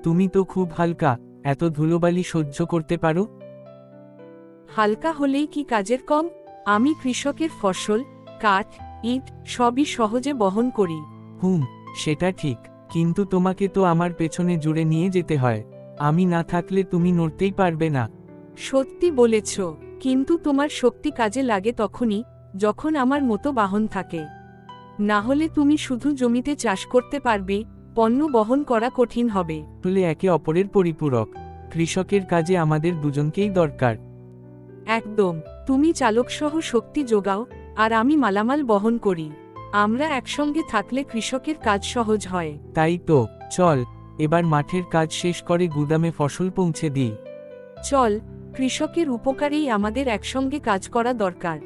তুমি তো খুব হালকা, এত ধুলোবালি সহ্য করতে পারো? হালকা হলেই কি কাজের কম? আমি কৃষকের ফসল, কাঠ, ইট সবই সহজে বহন করি। সেটা ঠিক, কিন্তু তোমাকে তো আমার পেছনে জুড়ে নিয়ে যেতে হয়। আমি না থাকলে তুমি নড়তেই পারবে না। সত্যি বলেছ, কিন্তু তোমার শক্তি কাজে লাগে তখনই যখন আমার মতো বাহন থাকে। না হলে তুমি শুধু জমিতে চাষ করতে পারবে, পণ্য বহন করা কঠিন হবে। আসলে একে অপরের পরিপূরক। কৃষকের কাজে আমাদের দুজনকেই দরকার। একদম, তুমি চালকসহ শক্তি যোগাও, আর আমি মালামাল বহন করি। আমরা একসঙ্গে থাকলে কৃষকের কাজ সহজ হয়। তাই তো, চল এবার মাঠের কাজ শেষ করে গুদামে ফসল পৌঁছে দিই। চল, কৃষকের উপকারেই আমাদের একসঙ্গে কাজ করা দরকার।